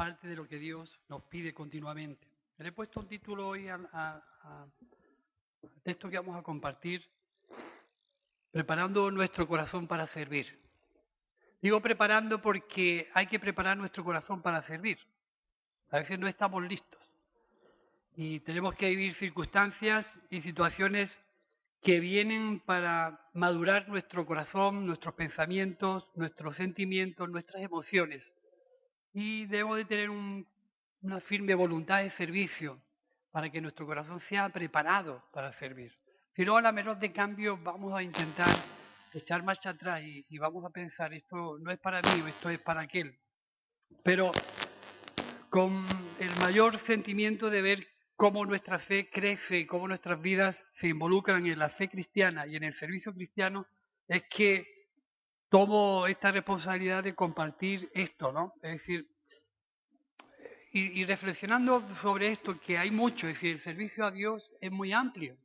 parte de lo que Dios nos pide continuamente. Le he puesto un título hoy al texto que vamos a compartir, preparando nuestro corazón para servir. Digo preparando porque hay que preparar nuestro corazón para servir. A veces no estamos listos y tenemos que vivir circunstancias y situaciones que vienen para madurar nuestro corazón, nuestros pensamientos, nuestros sentimientos, nuestras emociones. Y debemos de tener una firme voluntad de servicio para que nuestro corazón sea preparado para servir. Si no, a la menor de cambio vamos a intentar echar marcha atrás y vamos a pensar, esto no es para mí, esto es para aquel. Pero con el mayor sentimiento de ver cómo nuestra fe crece y cómo nuestras vidas se involucran en la fe cristiana y en el servicio cristiano, es que tomo esta responsabilidad de compartir esto, ¿no? Es decir, y reflexionando sobre esto, que hay mucho, es decir, el servicio a Dios es muy amplio,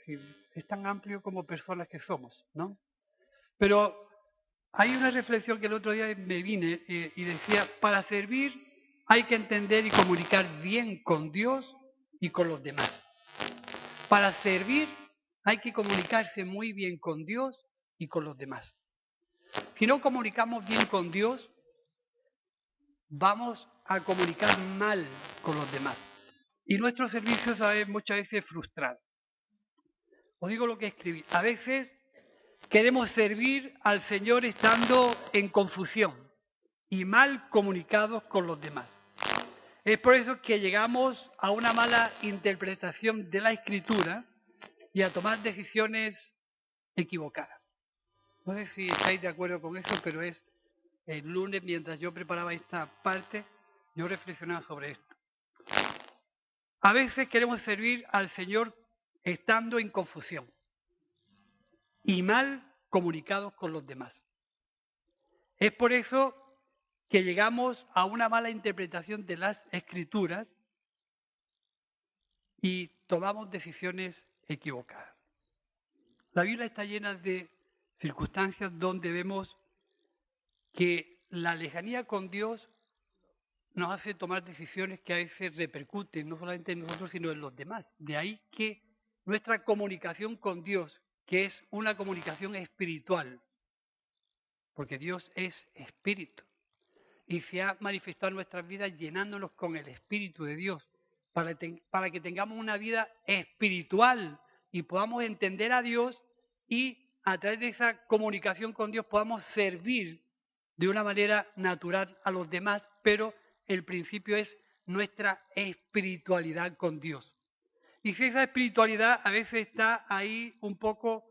es tan amplio como personas que somos, ¿no? Pero hay una reflexión que el otro día me vine y decía, para servir hay que entender y comunicar bien con Dios y con los demás. Para servir hay que comunicarse muy bien con Dios y con los demás. Si no comunicamos bien con Dios, vamos a comunicar mal con los demás. Y nuestro servicio es muchas veces frustrado. Os digo lo que escribí. A veces queremos servir al Señor estando en confusión y mal comunicados con los demás. Es por eso que llegamos a una mala interpretación de la Escritura y a tomar decisiones equivocadas. No sé si estáis de acuerdo con eso, pero es el lunes, mientras yo preparaba esta parte, yo reflexionaba sobre esto. A veces queremos servir al Señor estando en confusión y mal comunicados con los demás. Es por eso que llegamos a una mala interpretación de las Escrituras y tomamos decisiones equivocadas. La Biblia está llena de circunstancias donde vemos que la lejanía con Dios nos hace tomar decisiones que a veces repercuten no solamente en nosotros, sino en los demás. De ahí que nuestra comunicación con Dios, que es una comunicación espiritual, porque Dios es espíritu, y se ha manifestado en nuestras vidas llenándonos con el Espíritu de Dios, para que tengamos una vida espiritual y podamos entender a Dios y a través de esa comunicación con Dios podamos servir de una manera natural a los demás, pero el principio es nuestra espiritualidad con Dios. Y si esa espiritualidad a veces está ahí un poco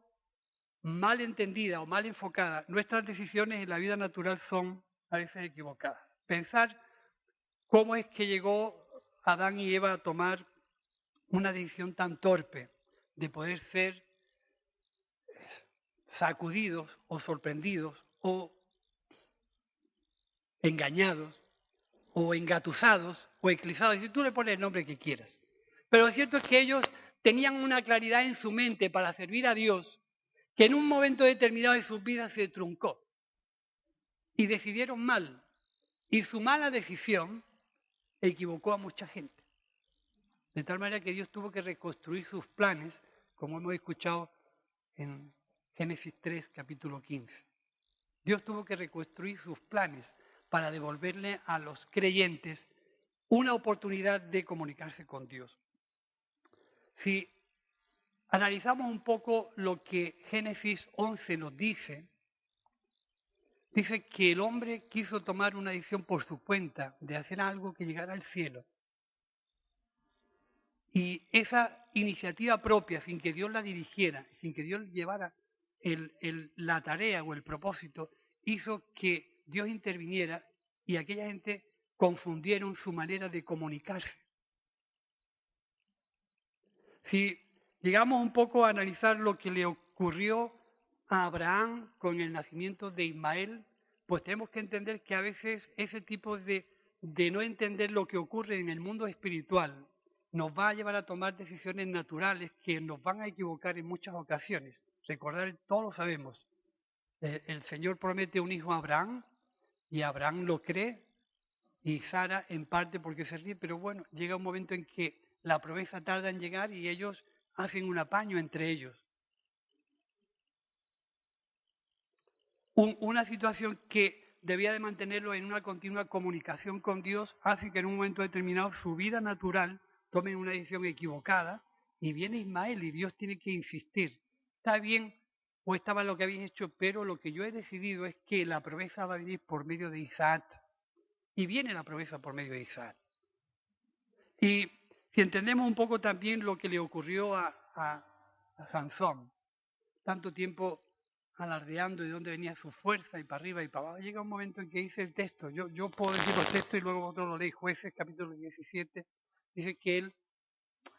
mal entendida o mal enfocada, nuestras decisiones en la vida natural son a veces equivocadas. Pensar cómo es que llegó Adán y Eva a tomar una decisión tan torpe de poder ser sacudidos o sorprendidos o engañados o engatusados o eclipsados, si tú le pones el nombre que quieras. Pero lo cierto es que ellos tenían una claridad en su mente para servir a Dios que en un momento determinado de sus vidas se truncó y decidieron mal. Y su mala decisión equivocó a mucha gente. De tal manera que Dios tuvo que reconstruir sus planes, como hemos escuchado en Génesis 3, capítulo 15. Dios tuvo que reconstruir sus planes para devolverle a los creyentes una oportunidad de comunicarse con Dios. Si analizamos un poco lo que Génesis 11 nos dice, dice que el hombre quiso tomar una decisión por su cuenta de hacer algo que llegara al cielo. Y esa iniciativa propia, sin que Dios la dirigiera, sin que Dios llevara la tarea o el propósito, hizo que Dios interviniera y aquella gente confundieron su manera de comunicarse. Si llegamos un poco a analizar lo que le ocurrió a Abraham con el nacimiento de Ismael, pues tenemos que entender que a veces ese tipo de no entender lo que ocurre en el mundo espiritual nos va a llevar a tomar decisiones naturales que nos van a equivocar en muchas ocasiones. Recordar, todos lo sabemos, el Señor promete un hijo a Abraham y Abraham lo cree y Sara en parte porque se ríe, pero bueno, llega un momento en que la promesa tarda en llegar y ellos hacen un apaño entre ellos. Una situación que debía de mantenerlo en una continua comunicación con Dios hace que en un momento determinado su vida natural tome una decisión equivocada y viene Ismael y Dios tiene que insistir. Está bien o está mal lo que habéis hecho, pero lo que yo he decidido es que la promesa va a venir por medio de Isaac. Y viene la promesa por medio de Isaac. Y si entendemos un poco también lo que le ocurrió a Sansón, tanto tiempo alardeando de dónde venía su fuerza y para arriba y para abajo, llega un momento en que dice el texto, yo puedo decir los textos y luego vosotros lo leéis, Jueces capítulo 17, dice que él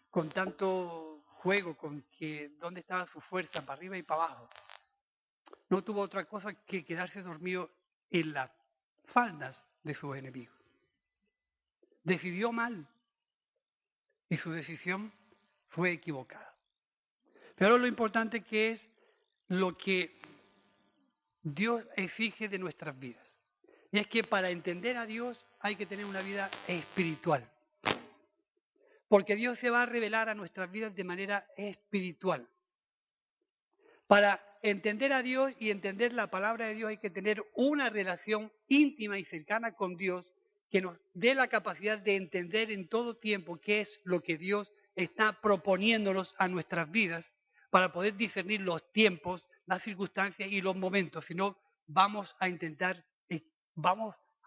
con tanto juego, con que dónde estaba su fuerza para arriba y para abajo, no tuvo otra cosa que quedarse dormido en las faldas de sus enemigos. Decidió mal y su decisión fue equivocada. Pero lo importante que es lo que Dios exige de nuestras vidas. Y es que para entender a Dios hay que tener una vida espiritual. Porque Dios se va a revelar a nuestras vidas de manera espiritual. Para entender a Dios y entender la palabra de Dios hay que tener una relación íntima y cercana con Dios que nos dé la capacidad de entender en todo tiempo qué es lo que Dios está proponiéndonos a nuestras vidas para poder discernir los tiempos, las circunstancias y los momentos. Si no, vamos a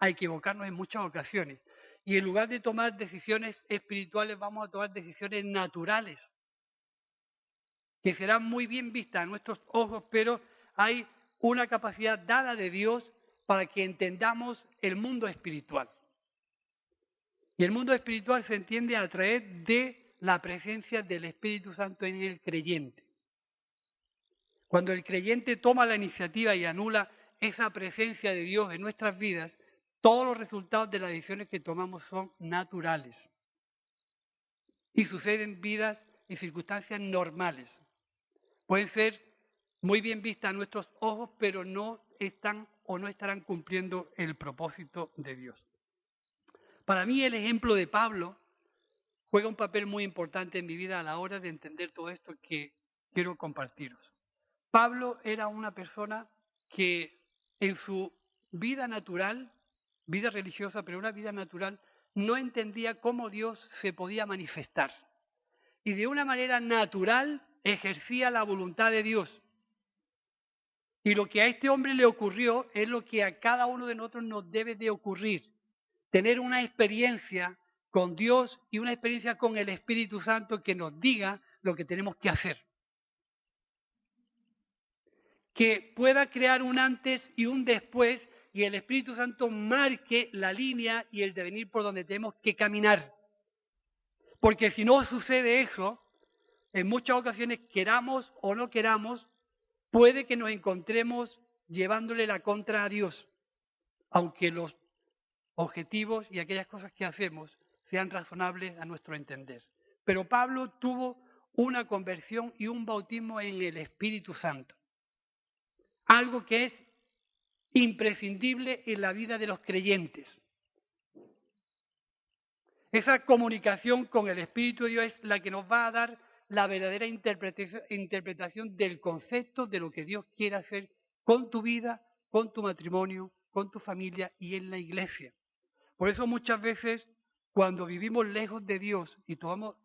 equivocarnos en muchas ocasiones. Y en lugar de tomar decisiones espirituales, vamos a tomar decisiones naturales, que serán muy bien vistas a nuestros ojos, pero hay una capacidad dada de Dios para que entendamos el mundo espiritual. Y el mundo espiritual se entiende a través de la presencia del Espíritu Santo en el creyente. Cuando el creyente toma la iniciativa y anula esa presencia de Dios en nuestras vidas, todos los resultados de las decisiones que tomamos son naturales. Y suceden vidas y circunstancias normales. Pueden ser muy bien vistas a nuestros ojos, pero no están o no estarán cumpliendo el propósito de Dios. Para mí el ejemplo de Pablo juega un papel muy importante en mi vida a la hora de entender todo esto que quiero compartiros. Pablo era una persona que en su vida natural, vida religiosa, pero una vida natural, no entendía cómo Dios se podía manifestar. Y de una manera natural ejercía la voluntad de Dios. Y lo que a este hombre le ocurrió es lo que a cada uno de nosotros nos debe de ocurrir. Tener una experiencia con Dios y una experiencia con el Espíritu Santo que nos diga lo que tenemos que hacer. Que pueda crear un antes y un después y el Espíritu Santo marque la línea y el devenir por donde tenemos que caminar. Porque si no sucede eso, en muchas ocasiones, queramos o no queramos, puede que nos encontremos llevándole la contra a Dios, aunque los objetivos y aquellas cosas que hacemos sean razonables a nuestro entender. Pero Pablo tuvo una conversión y un bautismo en el Espíritu Santo, algo que es imprescindible en la vida de los creyentes. Esa comunicación con el Espíritu de Dios es la que nos va a dar la verdadera interpretación del concepto de lo que Dios quiere hacer con tu vida, con tu matrimonio, con tu familia y en la iglesia. Por eso muchas veces cuando vivimos lejos de Dios y tomamos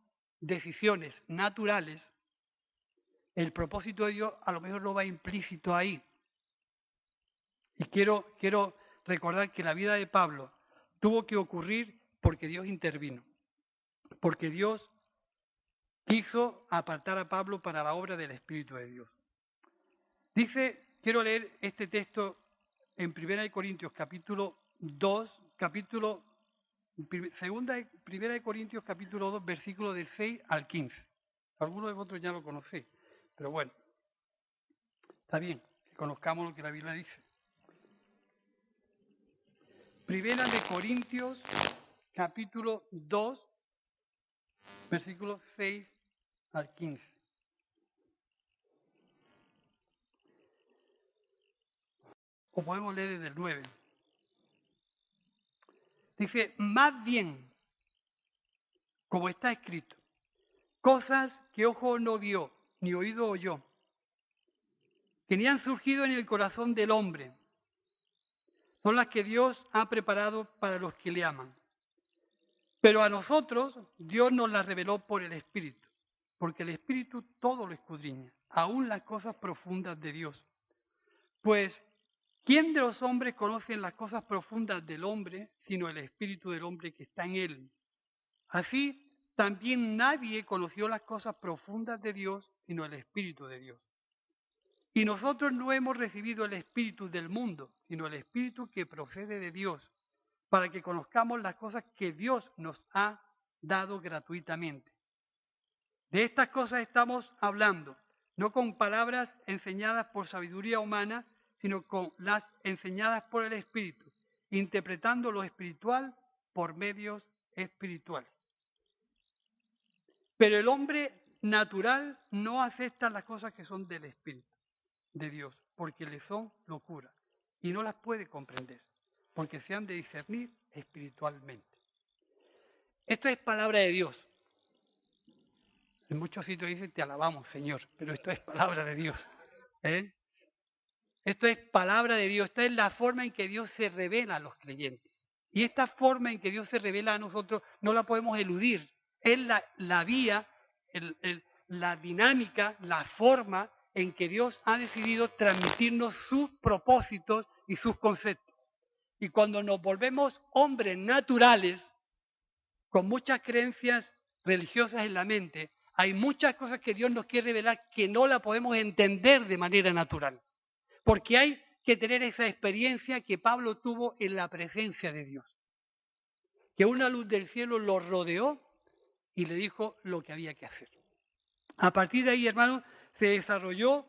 decisiones naturales, el propósito de Dios a lo mejor no va implícito ahí. Y quiero recordar que la vida de Pablo tuvo que ocurrir porque Dios intervino, porque Dios quiso apartar a Pablo para la obra del Espíritu de Dios. Quiero leer este texto en 1 Corintios capítulo 2, Primera de Corintios capítulo 2, versículos del 6 al 15. Algunos de vosotros ya lo conocéis, pero bueno, está bien, que conozcamos lo que la Biblia dice. Primera de Corintios capítulo 2, versículos 6 al 15. O podemos leer desde el 9. Dice, más bien, como está escrito, cosas que ojo no vio, ni oído oyó, que ni han surgido en el corazón del hombre, son las que Dios ha preparado para los que le aman. Pero a nosotros Dios nos las reveló por el Espíritu, porque el Espíritu todo lo escudriña, aún las cosas profundas de Dios. Pues, ¿quién de los hombres conoce las cosas profundas del hombre, sino el Espíritu del hombre que está en él? Así, también nadie conoció las cosas profundas de Dios, sino el Espíritu de Dios. Y nosotros no hemos recibido el Espíritu del mundo, sino el Espíritu que procede de Dios, para que conozcamos las cosas que Dios nos ha dado gratuitamente. De estas cosas estamos hablando, no con palabras enseñadas por sabiduría humana, sino con las enseñadas por el Espíritu, interpretando lo espiritual por medios espirituales. Pero el hombre natural no acepta las cosas que son del Espíritu de Dios, porque le son locura y no las puede comprender, porque se han de discernir espiritualmente. Esto es palabra de Dios. En muchos sitios dicen, te alabamos, Señor, pero esto es palabra de Dios. Esto es palabra de Dios, esta es la forma en que Dios se revela a los creyentes. Y esta forma en que Dios se revela a nosotros no la podemos eludir. Es la vía, la dinámica, la forma en que Dios ha decidido transmitirnos sus propósitos y sus conceptos. Y cuando nos volvemos hombres naturales, con muchas creencias religiosas en la mente, hay muchas cosas que Dios nos quiere revelar que no la podemos entender de manera natural. Porque hay que tener esa experiencia que Pablo tuvo en la presencia de Dios. Que una luz del cielo lo rodeó y le dijo lo que había que hacer. A partir de ahí, hermanos, se desarrolló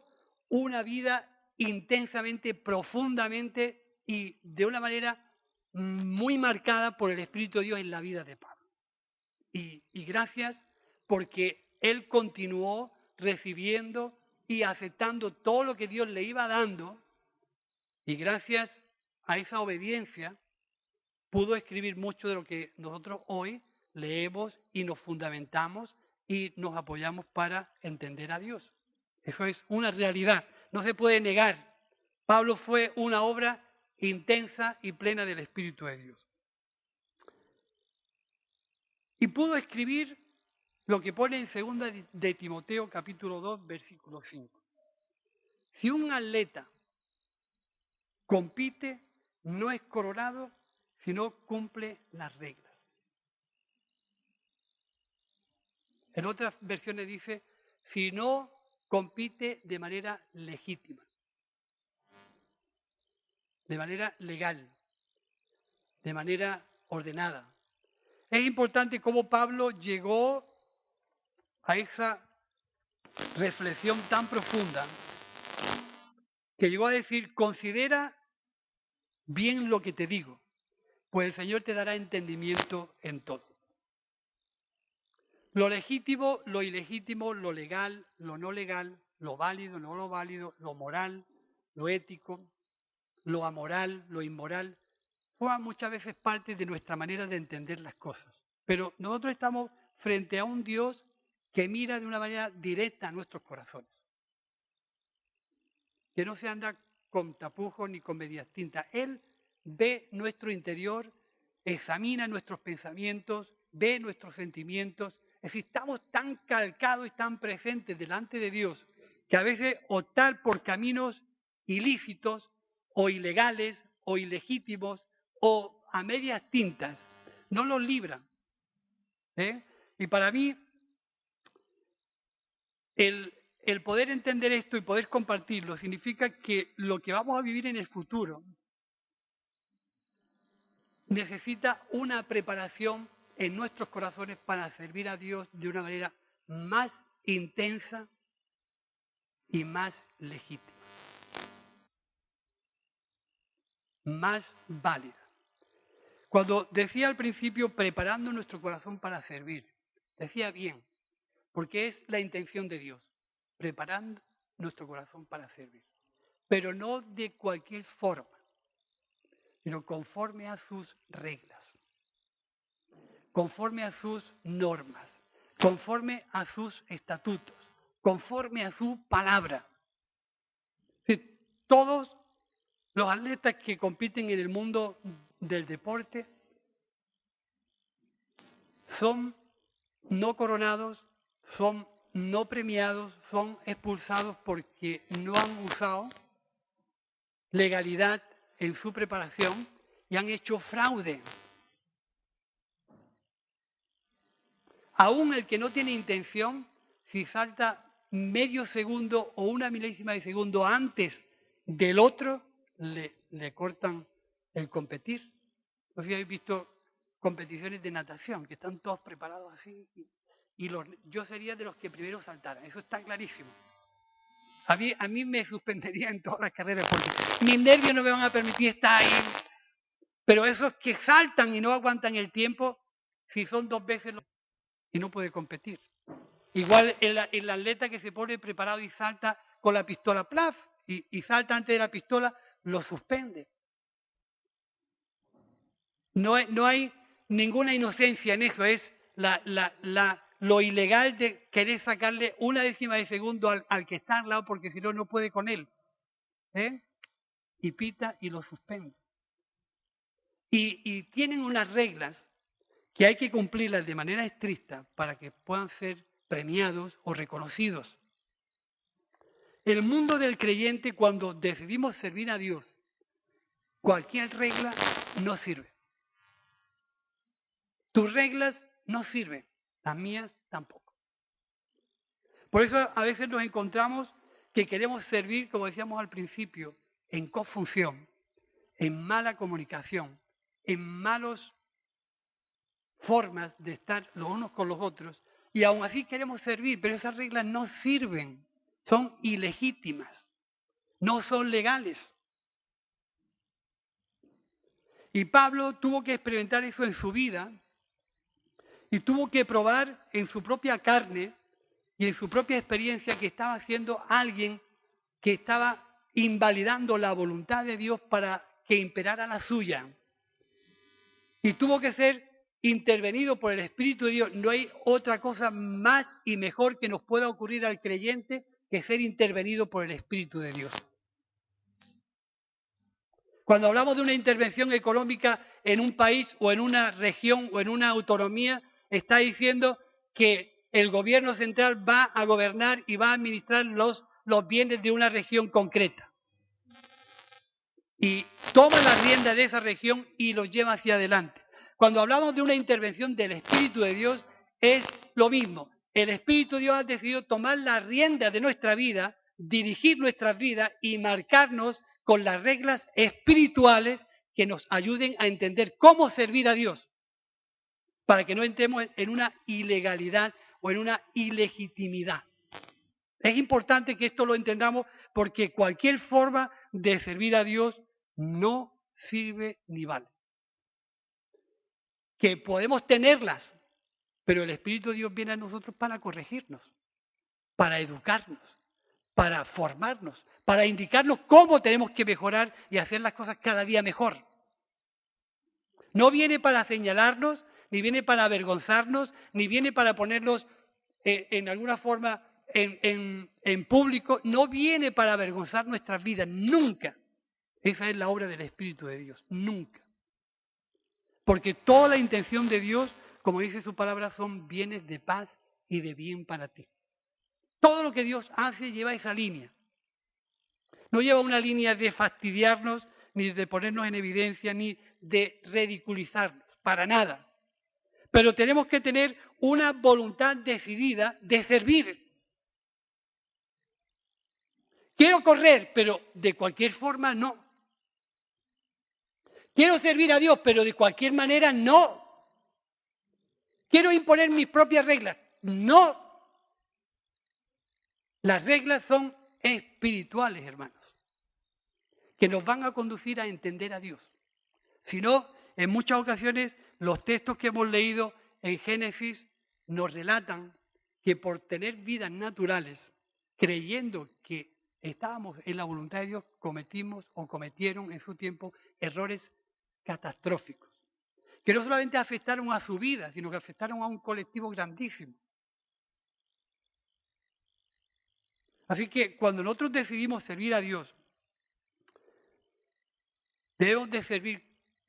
una vida intensamente, profundamente y de una manera muy marcada por el Espíritu de Dios en la vida de Pablo. Y gracias porque él continuó recibiendo y aceptando todo lo que Dios le iba dando, y gracias a esa obediencia pudo escribir mucho de lo que nosotros hoy leemos y nos fundamentamos y nos apoyamos para entender a Dios. Eso es una realidad, no se puede negar. Pablo fue una obra intensa y plena del Espíritu de Dios. Y pudo escribir lo que pone en 2 de Timoteo capítulo 2, versículo 5. Si un atleta compite, no es coronado si no cumple las reglas. En otras versiones dice, si no compite de manera legítima, de manera legal, de manera ordenada. Es importante cómo Pablo llegó a esa reflexión tan profunda que llegó a decir, considera bien lo que te digo, pues el Señor te dará entendimiento en todo. Lo legítimo, lo ilegítimo, lo legal, lo no legal, lo válido, no lo válido, lo moral, lo ético, lo amoral, lo inmoral, forman muchas veces parte de nuestra manera de entender las cosas. Pero nosotros estamos frente a un Dios que mira de una manera directa a nuestros corazones, que no se anda con tapujos ni con medias tintas. Él ve nuestro interior, examina nuestros pensamientos, ve nuestros sentimientos. Es decir, estamos tan calcados y tan presentes delante de Dios que a veces optar por caminos ilícitos o ilegales o ilegítimos o a medias tintas no los libra. Y para mí, el poder entender esto y poder compartirlo significa que lo que vamos a vivir en el futuro necesita una preparación en nuestros corazones para servir a Dios de una manera más intensa y más legítima, más válida. Cuando decía al principio preparando nuestro corazón para servir, decía bien, porque es la intención de Dios, preparando nuestro corazón para servir, pero no de cualquier forma, sino conforme a sus reglas. conforme a sus normas, conforme a sus estatutos, conforme a su palabra. Sí, todos los atletas que compiten en el mundo del deporte son no coronados, son no premiados, son expulsados porque no han usado legalidad en su preparación y han hecho fraude. Aún el que no tiene intención, si salta medio segundo o una milésima de segundo antes del otro, le cortan el competir. No sé si habéis visto competiciones de natación, que están todos preparados así, yo sería de los que primero saltaran, eso está clarísimo. A mí me suspendería en todas las carreras porque mis nervios no me van a permitir estar ahí. Pero esos que saltan y no aguantan el tiempo, si son 2 veces y no puede competir. Igual el atleta que se pone preparado y salta con la pistola plaf y salta antes de la pistola, lo suspende. No hay ninguna inocencia en eso, es lo ilegal de querer sacarle una décima de segundo al que está al lado porque si no, no puede con él. Y pita y lo suspende. Y tienen unas reglas que hay que cumplirlas de manera estricta para que puedan ser premiados o reconocidos. El mundo del creyente, cuando decidimos servir a Dios, cualquier regla no sirve. Tus reglas no sirven, las mías tampoco. Por eso a veces nos encontramos que queremos servir, como decíamos al principio, en confusión, en mala comunicación, en malas formas de estar los unos con los otros, y aún así queremos servir, pero esas reglas no sirven, son ilegítimas, no son legales. Y Pablo tuvo que experimentar eso en su vida y tuvo que probar en su propia carne y en su propia experiencia que estaba siendo alguien que estaba invalidando la voluntad de Dios para que imperara la suya. Y tuvo que ser intervenido por el Espíritu de Dios. No hay otra cosa más y mejor que nos pueda ocurrir al creyente que ser intervenido por el Espíritu de Dios. Cuando hablamos de una intervención económica en un país o en una región o en una autonomía, está diciendo que el gobierno central va a gobernar y va a administrar los bienes de una región concreta. Y toma la rienda de esa región y los lleva hacia adelante. Cuando hablamos de una intervención del Espíritu de Dios, es lo mismo. El Espíritu de Dios ha decidido tomar la rienda de nuestra vida, dirigir nuestras vidas y marcarnos con las reglas espirituales que nos ayuden a entender cómo servir a Dios, para que no entremos en una ilegalidad o en una ilegitimidad. Es importante que esto lo entendamos porque cualquier forma de servir a Dios no sirve ni vale. Que podemos tenerlas, pero el Espíritu de Dios viene a nosotros para corregirnos, para educarnos, para formarnos, para indicarnos cómo tenemos que mejorar y hacer las cosas cada día mejor. No viene para señalarnos, ni viene para avergonzarnos, ni viene para ponernos en alguna forma en público, no viene para avergonzar nuestras vidas, nunca. Esa es la obra del Espíritu de Dios, nunca. Porque toda la intención de Dios, como dice su palabra, son bienes de paz y de bien para ti. Todo lo que Dios hace lleva esa línea. No lleva una línea de fastidiarnos, ni de ponernos en evidencia, ni de ridiculizarnos, para nada. Pero tenemos que tener una voluntad decidida de servir. Quiero correr, pero de cualquier forma no. Quiero servir a Dios, pero de cualquier manera no. Quiero imponer mis propias reglas. No. Las reglas son espirituales, hermanos, que nos van a conducir a entender a Dios. Si no, en muchas ocasiones los textos que hemos leído en Génesis nos relatan que por tener vidas naturales, creyendo que estábamos en la voluntad de Dios, cometimos o cometieron en su tiempo errores catastróficos, que no solamente afectaron a su vida, sino que afectaron a un colectivo grandísimo. Así que cuando nosotros decidimos servir a Dios, debemos de servir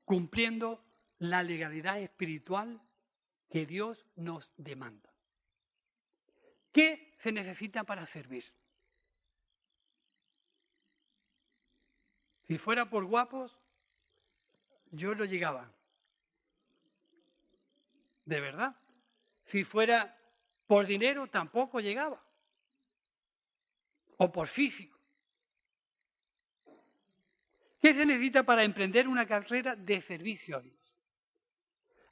cumpliendo la legalidad espiritual que Dios nos demanda. ¿Qué se necesita para servir? Si fuera por guapos, yo no llegaba. De verdad. Si fuera por dinero, tampoco llegaba. O por físico. ¿Qué se necesita para emprender una carrera de servicio a Dios?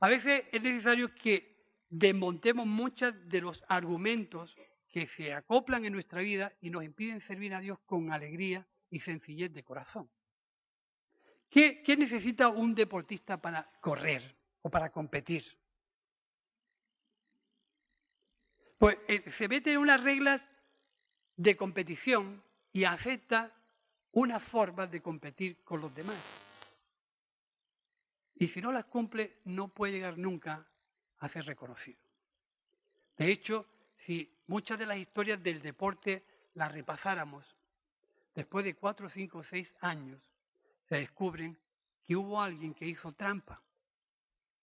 A veces es necesario que desmontemos muchos de los argumentos que se acoplan en nuestra vida y nos impiden servir a Dios con alegría y sencillez de corazón. ¿Qué necesita un deportista para correr o para competir? Pues se mete en unas reglas de competición y acepta unas formas de competir con los demás. Y si no las cumple, no puede llegar nunca a ser reconocido. De hecho, si muchas de las historias del deporte las repasáramos, después de 4, 5, 6 años, se descubren que hubo alguien que hizo trampa,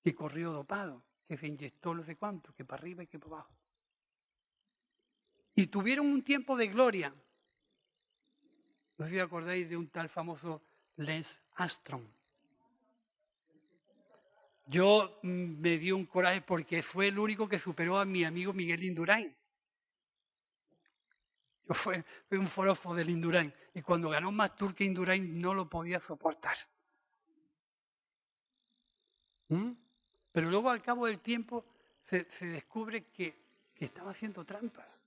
que corrió dopado, que se inyectó no sé cuánto, que para arriba y que para abajo. Y tuvieron un tiempo de gloria. No sé si acordáis de un tal famoso Lance Armstrong. Yo me dio un coraje porque fue el único que superó a mi amigo Miguel Indurain. Yo fui un forofo del Indurain y cuando ganó más Tour que Indurain no lo podía soportar. Pero luego al cabo del tiempo se descubre que estaba haciendo trampas.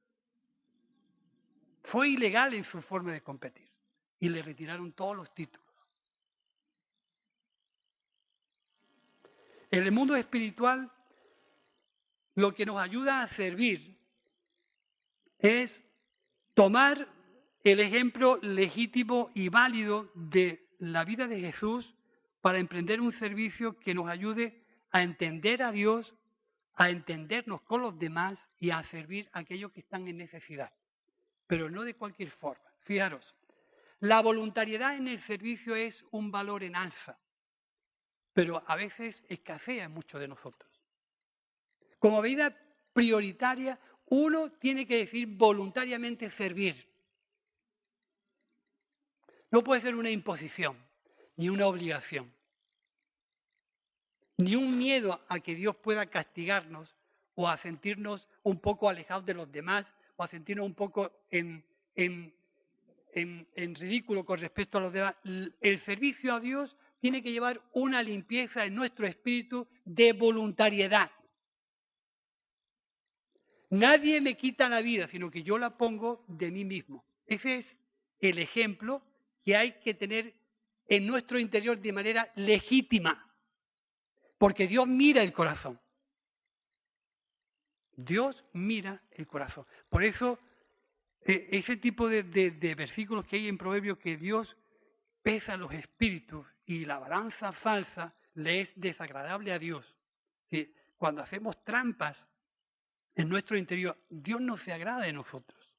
Fue ilegal en su forma de competir y le retiraron todos los títulos. En el mundo espiritual, lo que nos ayuda a servir es tomar el ejemplo legítimo y válido de la vida de Jesús para emprender un servicio que nos ayude a entender a Dios, a entendernos con los demás y a servir a aquellos que están en necesidad. Pero no de cualquier forma. Fijaros, la voluntariedad en el servicio es un valor en alza, pero a veces escasea en muchos de nosotros. Como medida prioritaria, uno tiene que decir voluntariamente servir. No puede ser una imposición, ni una obligación, ni un miedo a que Dios pueda castigarnos o a sentirnos un poco alejados de los demás o a sentirnos un poco en ridículo con respecto a los demás. El servicio a Dios tiene que llevar una limpieza en nuestro espíritu de voluntariedad. Nadie me quita la vida, sino que yo la pongo de mí mismo. Ese es el ejemplo que hay que tener en nuestro interior de manera legítima. Porque Dios mira el corazón. Dios mira el corazón. Por eso, ese tipo de versículos que hay en Proverbios, que Dios pesa los espíritus y la balanza falsa le es desagradable a Dios. ¿Sí? Cuando hacemos trampas en nuestro interior, Dios no se agrada de nosotros.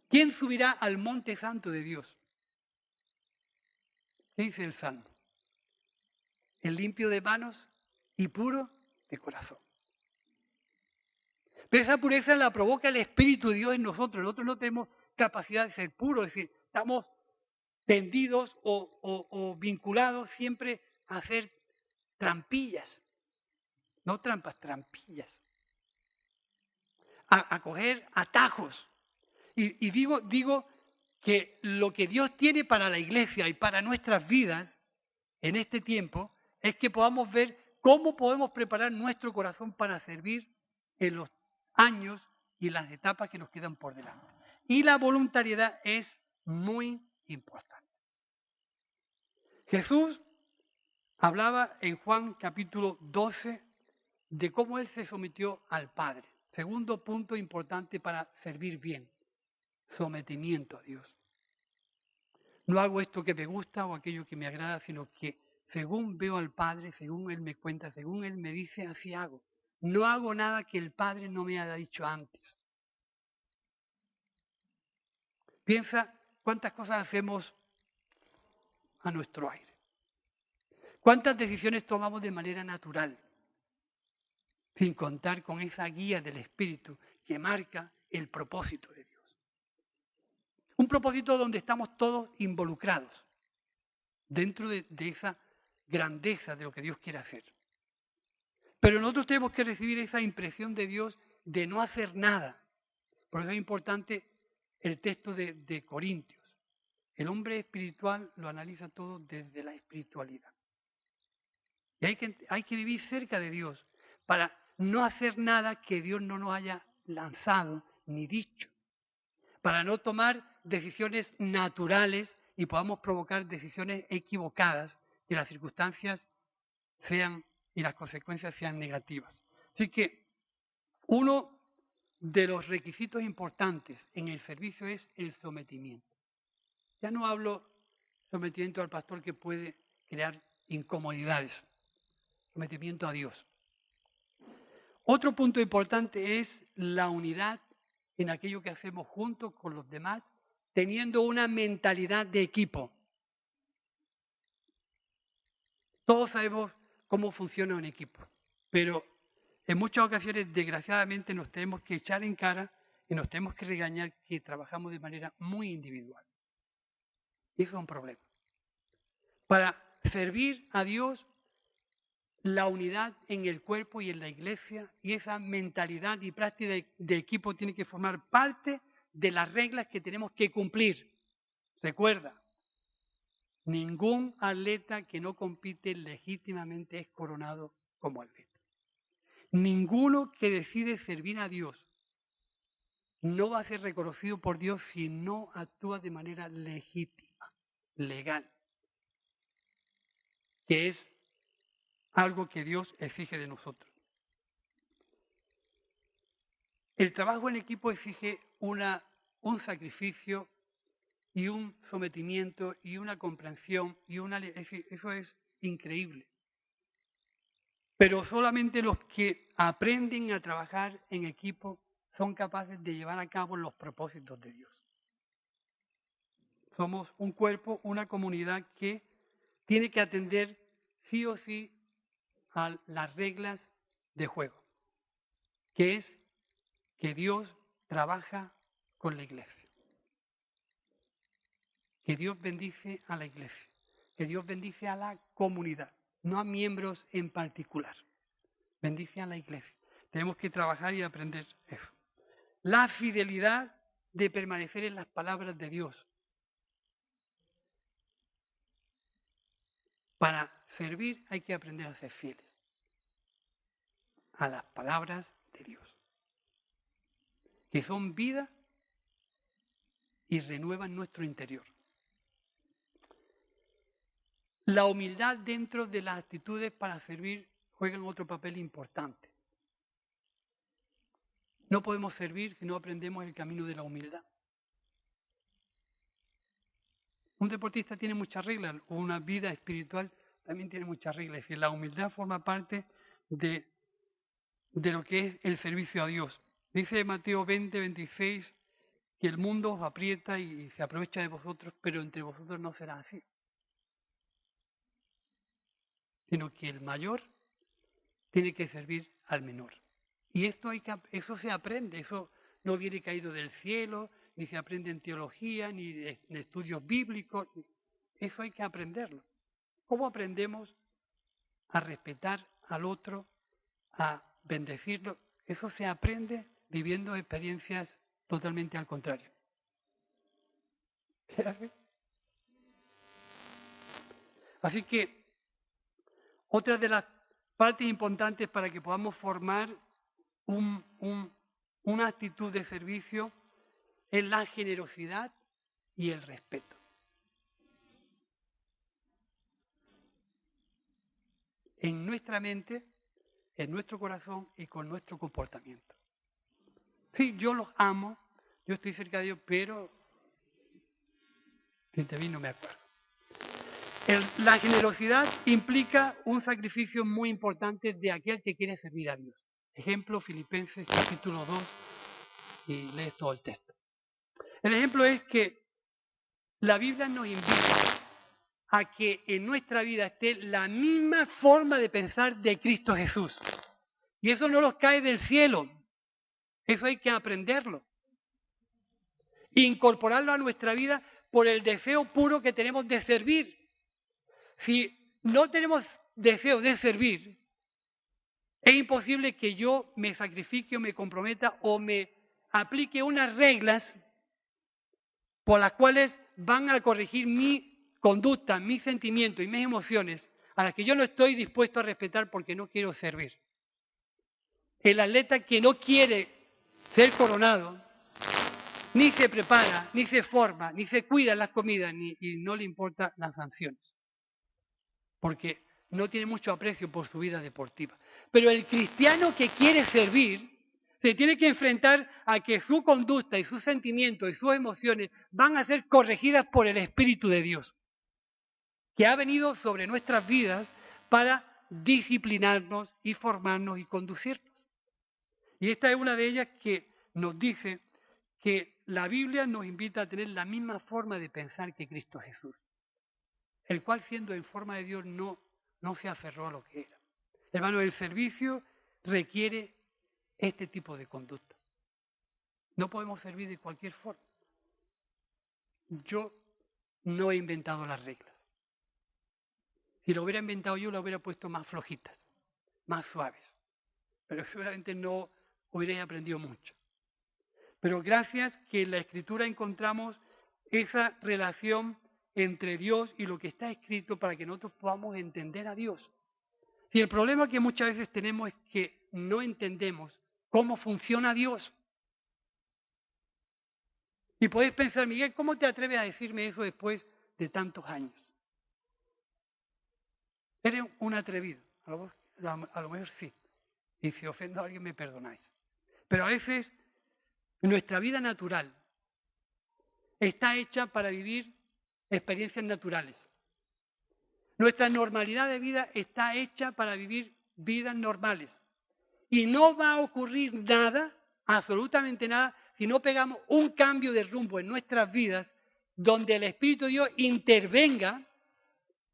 ¿Quién subirá al monte santo de Dios? ¿Qué dice el Salmo? El limpio de manos y puro de corazón. Pero esa pureza la provoca el Espíritu de Dios en nosotros. Nosotros no tenemos capacidad de ser puros, es decir, estamos tendidos o vinculados siempre a hacer trampillas. No trampas, trampillas. A coger atajos. Y digo que lo que Dios tiene para la iglesia y para nuestras vidas en este tiempo es que podamos ver cómo podemos preparar nuestro corazón para servir en los años y las etapas que nos quedan por delante. Y la voluntariedad es muy importante. Jesús hablaba en Juan capítulo 12 de cómo Él se sometió al Padre. Segundo punto importante para servir bien, sometimiento a Dios. No hago esto que me gusta o aquello que me agrada, sino que según veo al Padre, según Él me cuenta, según Él me dice, así hago. No hago nada que el Padre no me haya dicho antes. Piensa cuántas cosas hacemos a nuestro aire. Cuántas decisiones tomamos de manera natural, sin contar con esa guía del Espíritu que marca el propósito de Dios. Un propósito donde estamos todos involucrados, dentro de esa grandeza de lo que Dios quiere hacer. Pero nosotros tenemos que recibir esa impresión de Dios de no hacer nada. Por eso es importante el texto de Corintios. El hombre espiritual lo analiza todo desde la espiritualidad. Y hay que vivir cerca de Dios para no hacer nada que Dios no nos haya lanzado ni dicho. Para no tomar decisiones naturales y podamos provocar decisiones equivocadas y las circunstancias sean y las consecuencias sean negativas. Así que uno de los requisitos importantes en el servicio es el sometimiento. Ya no hablo sometimiento al pastor que puede crear incomodidades, sometimiento a Dios. Otro punto importante es la unidad en aquello que hacemos juntos con los demás, teniendo una mentalidad de equipo. Todos sabemos cómo funciona un equipo, pero en muchas ocasiones, desgraciadamente, nos tenemos que echar en cara y nos tenemos que regañar que trabajamos de manera muy individual. Y eso es un problema. Para servir a Dios, la unidad en el cuerpo y en la iglesia y esa mentalidad y práctica de equipo tiene que formar parte de las reglas que tenemos que cumplir. Recuerda, ningún atleta que no compite legítimamente es coronado como atleta. Ninguno que decide servir a Dios no va a ser reconocido por Dios si no actúa de manera legítima, legal, que es algo que Dios exige de nosotros. El trabajo en equipo exige un sacrificio y un sometimiento y una comprensión eso es increíble. Pero solamente los que aprenden a trabajar en equipo son capaces de llevar a cabo los propósitos de Dios. Somos un cuerpo, una comunidad que tiene que atender sí o sí a las reglas de juego, que es que Dios trabaja con la iglesia, que Dios bendice a la iglesia, que Dios bendice a la comunidad, no a miembros en particular, bendice a la iglesia. Tenemos que trabajar y aprender eso. La fidelidad de permanecer en las palabras de Dios. Para servir hay que aprender a ser fieles a las palabras de Dios, que son vida y renuevan nuestro interior. La humildad dentro de las actitudes para servir juega otro papel importante. No podemos servir si no aprendemos el camino de la humildad. Un deportista tiene muchas reglas, una vida espiritual también tiene muchas reglas. Es decir, la humildad forma parte de lo que es el servicio a Dios. Dice Mateo 20, 26, que el mundo os aprieta y se aprovecha de vosotros, pero entre vosotros no será así. Sino que el mayor tiene que servir al menor. Y eso se aprende, eso no viene caído del cielo, ni se aprende en teología, ni en estudios bíblicos. Eso hay que aprenderlo. ¿Cómo aprendemos a respetar al otro, a bendecirlo? Eso se aprende viviendo experiencias totalmente al contrario. Así que otra de las partes importantes para que podamos formar una actitud de servicio es la generosidad y el respeto. En nuestra mente, en nuestro corazón y con nuestro comportamiento. Sí, yo los amo, yo estoy cerca de Dios, pero frente a mí no me acuerdo. La generosidad implica un sacrificio muy importante de aquel que quiere servir a Dios. Ejemplo, Filipenses capítulo 2, y lees todo el texto. El ejemplo es que la Biblia nos invita a que en nuestra vida esté la misma forma de pensar de Cristo Jesús. Y eso no nos cae del cielo. Eso hay que aprenderlo. Incorporarlo a nuestra vida por el deseo puro que tenemos de servir. Si no tenemos deseo de servir, es imposible que yo me sacrifique o me comprometa o me aplique unas reglas por las cuales van a corregir mi conducta, mis sentimientos y mis emociones, a las que yo no estoy dispuesto a respetar porque no quiero servir. El atleta que no quiere ser coronado, ni se prepara, ni se forma, ni se cuida las comidas, y no le importan las sanciones, porque no tiene mucho aprecio por su vida deportiva. Pero el cristiano que quiere servir se tiene que enfrentar a que su conducta y sus sentimientos y sus emociones van a ser corregidas por el Espíritu de Dios, que ha venido sobre nuestras vidas para disciplinarnos y formarnos y conducirnos. Y esta es una de ellas que nos dice que la Biblia nos invita a tener la misma forma de pensar que Cristo Jesús, el cual siendo en forma de Dios no se aferró a lo que era. Hermano, el servicio requiere este tipo de conducta. No podemos servir de cualquier forma. Yo no he inventado las reglas. Si lo hubiera inventado yo, lo hubiera puesto más flojitas, más suaves. Pero seguramente no hubierais aprendido mucho. Pero gracias que en la Escritura encontramos esa relación entre Dios y lo que está escrito para que nosotros podamos entender a Dios. Y el problema que muchas veces tenemos es que no entendemos cómo funciona Dios. Y podéis pensar, Miguel, ¿cómo te atreves a decirme eso después de tantos años? Eres un atrevido. A lo mejor sí. Y si ofendo a alguien me perdonáis. Pero a veces nuestra vida natural está hecha para vivir experiencias naturales. Nuestra normalidad de vida está hecha para vivir vidas normales. Y no va a ocurrir nada, absolutamente nada, si no pegamos un cambio de rumbo en nuestras vidas, donde el Espíritu de Dios intervenga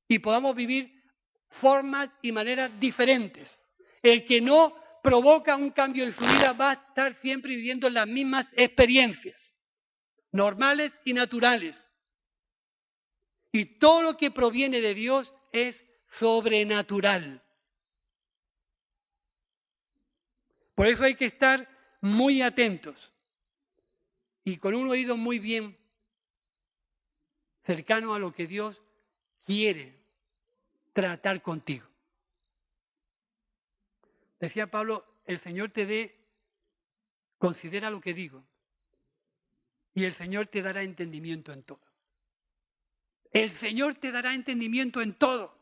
y podamos vivir formas y maneras diferentes. El que no provoca un cambio en su vida va a estar siempre viviendo las mismas experiencias, normales y naturales. Y todo lo que proviene de Dios es sobrenatural. Por eso hay que estar muy atentos y con un oído muy bien cercano a lo que Dios quiere tratar contigo. Decía Pablo, el Señor te dé, considera lo que digo, y el Señor te dará entendimiento en todo. El Señor te dará entendimiento en todo.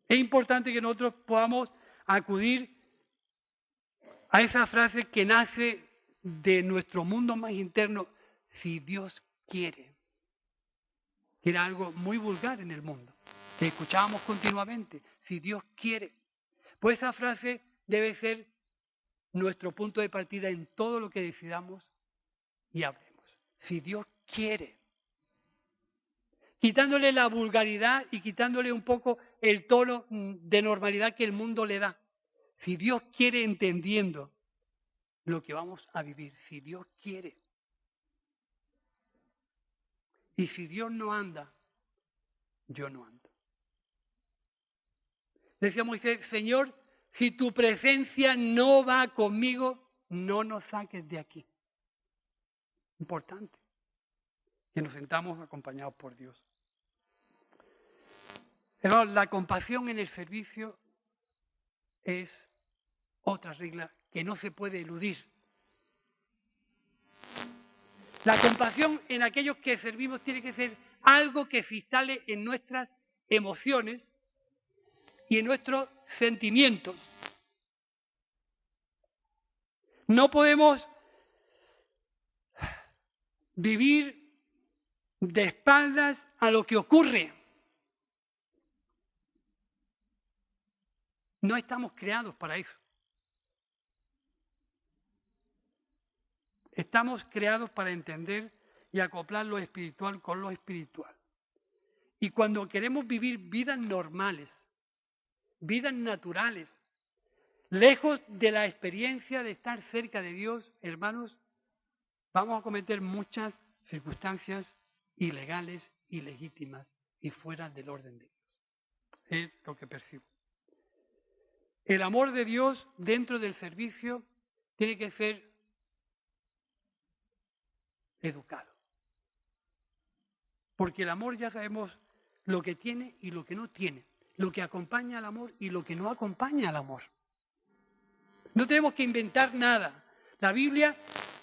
Es importante que nosotros podamos acudir a esa frase que nace de nuestro mundo más interno, si Dios quiere. Que era algo muy vulgar en el mundo, que escuchábamos continuamente, si Dios quiere. Pues esa frase debe ser nuestro punto de partida en todo lo que decidamos y hablemos. Si Dios quiere. Quitándole la vulgaridad y quitándole un poco el tono de normalidad que el mundo le da. Si Dios quiere, entendiendo lo que vamos a vivir. Si Dios quiere. Y si Dios no anda, yo no ando. Decía Moisés, Señor, si tu presencia no va conmigo, no nos saques de aquí. Importante que nos sentamos acompañados por Dios. Hermanos, la compasión en el servicio es otra regla que no se puede eludir. La compasión en aquellos que servimos tiene que ser algo que se instale en nuestras emociones y en nuestros sentimientos. No podemos vivir de espaldas a lo que ocurre. No estamos creados para eso. Estamos creados para entender y acoplar lo espiritual con lo espiritual. Y cuando queremos vivir vidas normales, vidas naturales, lejos de la experiencia de estar cerca de Dios, hermanos, vamos a cometer muchas circunstancias ilegales, ilegítimas y fuera del orden de Dios. Es lo que percibo. El amor de Dios dentro del servicio tiene que ser educado. Porque el amor ya sabemos lo que tiene y lo que no tiene, lo que acompaña al amor y lo que no acompaña al amor. No tenemos que inventar nada. La Biblia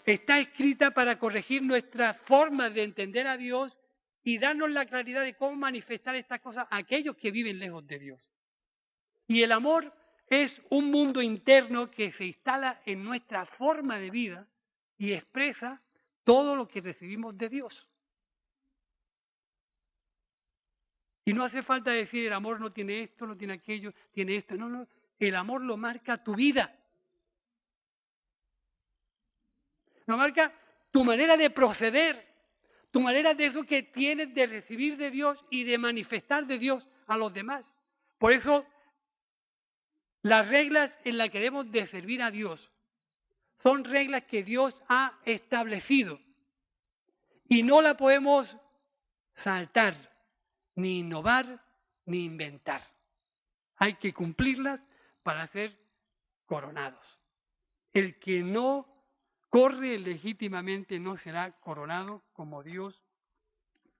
está escrita para corregir nuestra forma de entender a Dios y darnos la claridad de cómo manifestar estas cosas a aquellos que viven lejos de Dios. Y el amor es un mundo interno que se instala en nuestra forma de vida y expresa todo lo que recibimos de Dios. Y no hace falta decir el amor no tiene esto, no tiene aquello, tiene esto. No, no. El amor lo marca tu vida. Lo marca tu manera de proceder, tu manera de eso que tienes de recibir de Dios y de manifestar de Dios a los demás. Por eso, las reglas en las que debemos de servir a Dios son reglas que Dios ha establecido y no las podemos saltar, ni innovar, ni inventar. Hay que cumplirlas para ser coronados. El que no corre legítimamente no será coronado como Dios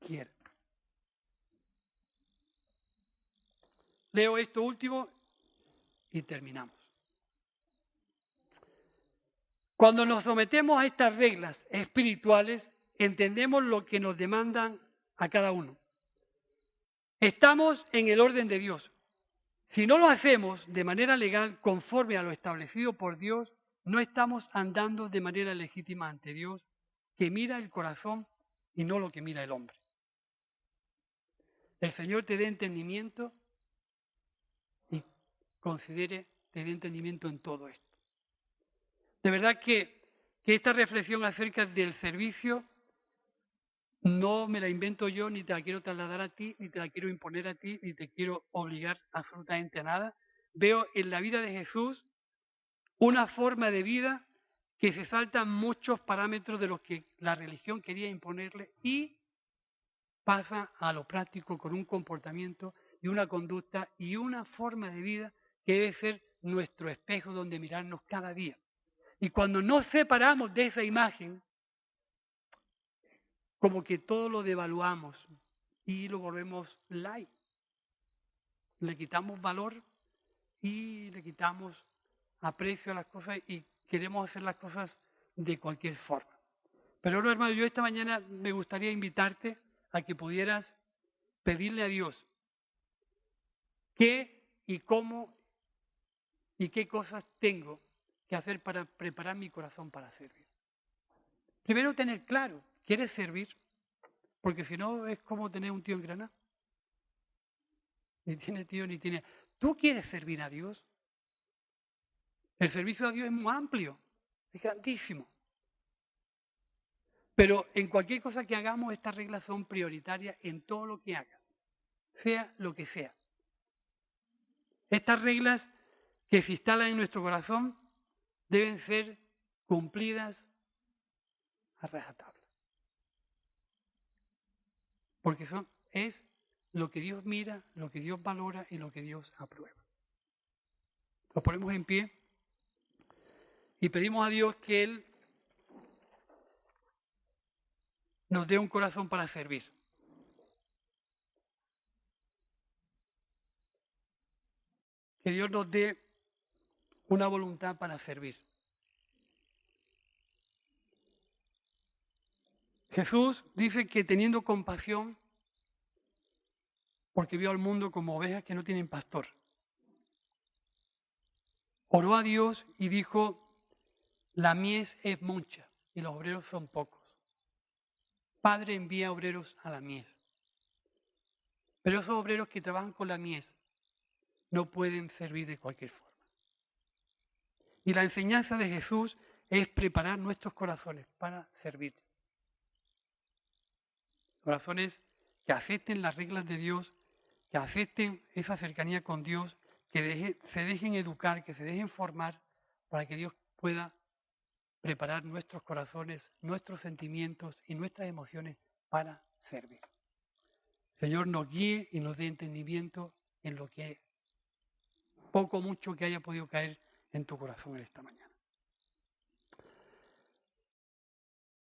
quiere. Leo esto último y terminamos. Cuando nos sometemos a estas reglas espirituales, entendemos lo que nos demandan a cada uno. Estamos en el orden de Dios. Si no lo hacemos de manera legal, conforme a lo establecido por Dios, no estamos andando de manera legítima ante Dios, que mira el corazón y no lo que mira el hombre. El Señor te dé entendimiento y te dé entendimiento en todo esto. De verdad que esta reflexión acerca del servicio no me la invento yo, ni te la quiero trasladar a ti, ni te la quiero imponer a ti, ni te quiero obligar absolutamente a nada. Veo en la vida de Jesús una forma de vida que se saltan muchos parámetros de los que la religión quería imponerle y pasa a lo práctico con un comportamiento y una conducta y una forma de vida que debe ser nuestro espejo donde mirarnos cada día. Y cuando nos separamos de esa imagen, como que todo lo devaluamos y lo volvemos light. Le quitamos valor y le quitamos aprecio a las cosas y queremos hacer las cosas de cualquier forma. Pero no, hermano, yo esta mañana me gustaría invitarte a que pudieras pedirle a Dios qué y cómo y qué cosas tengo que hacer para preparar mi corazón para servir. Primero tener claro, ¿quieres servir? Porque si no es como tener un tío en Granada. Ni tiene tío ni tiene... ¿Tú quieres servir a Dios? El servicio a Dios es muy amplio, es grandísimo. Pero en cualquier cosa que hagamos, estas reglas son prioritarias en todo lo que hagas, sea lo que sea. Estas reglas que se instalan en nuestro corazón deben ser cumplidas a rajatabla. Porque es lo que Dios mira, lo que Dios valora y lo que Dios aprueba. Nos ponemos en pie y pedimos a Dios que Él nos dé un corazón para servir. Que Dios nos dé una voluntad para servir. Jesús dice que teniendo compasión, porque vio al mundo como ovejas que no tienen pastor, oró a Dios y dijo, la mies es mucha y los obreros son pocos. Padre, envía obreros a la mies. Pero esos obreros que trabajan con la mies no pueden servir de cualquier forma. Y la enseñanza de Jesús es preparar nuestros corazones para servir. Corazones que acepten las reglas de Dios, que acepten esa cercanía con Dios, que se dejen educar, que se dejen formar para que Dios pueda preparar nuestros corazones, nuestros sentimientos y nuestras emociones para servir. Señor, nos guíe y nos dé entendimiento en lo que poco o mucho que haya podido caer en tu corazón en esta mañana.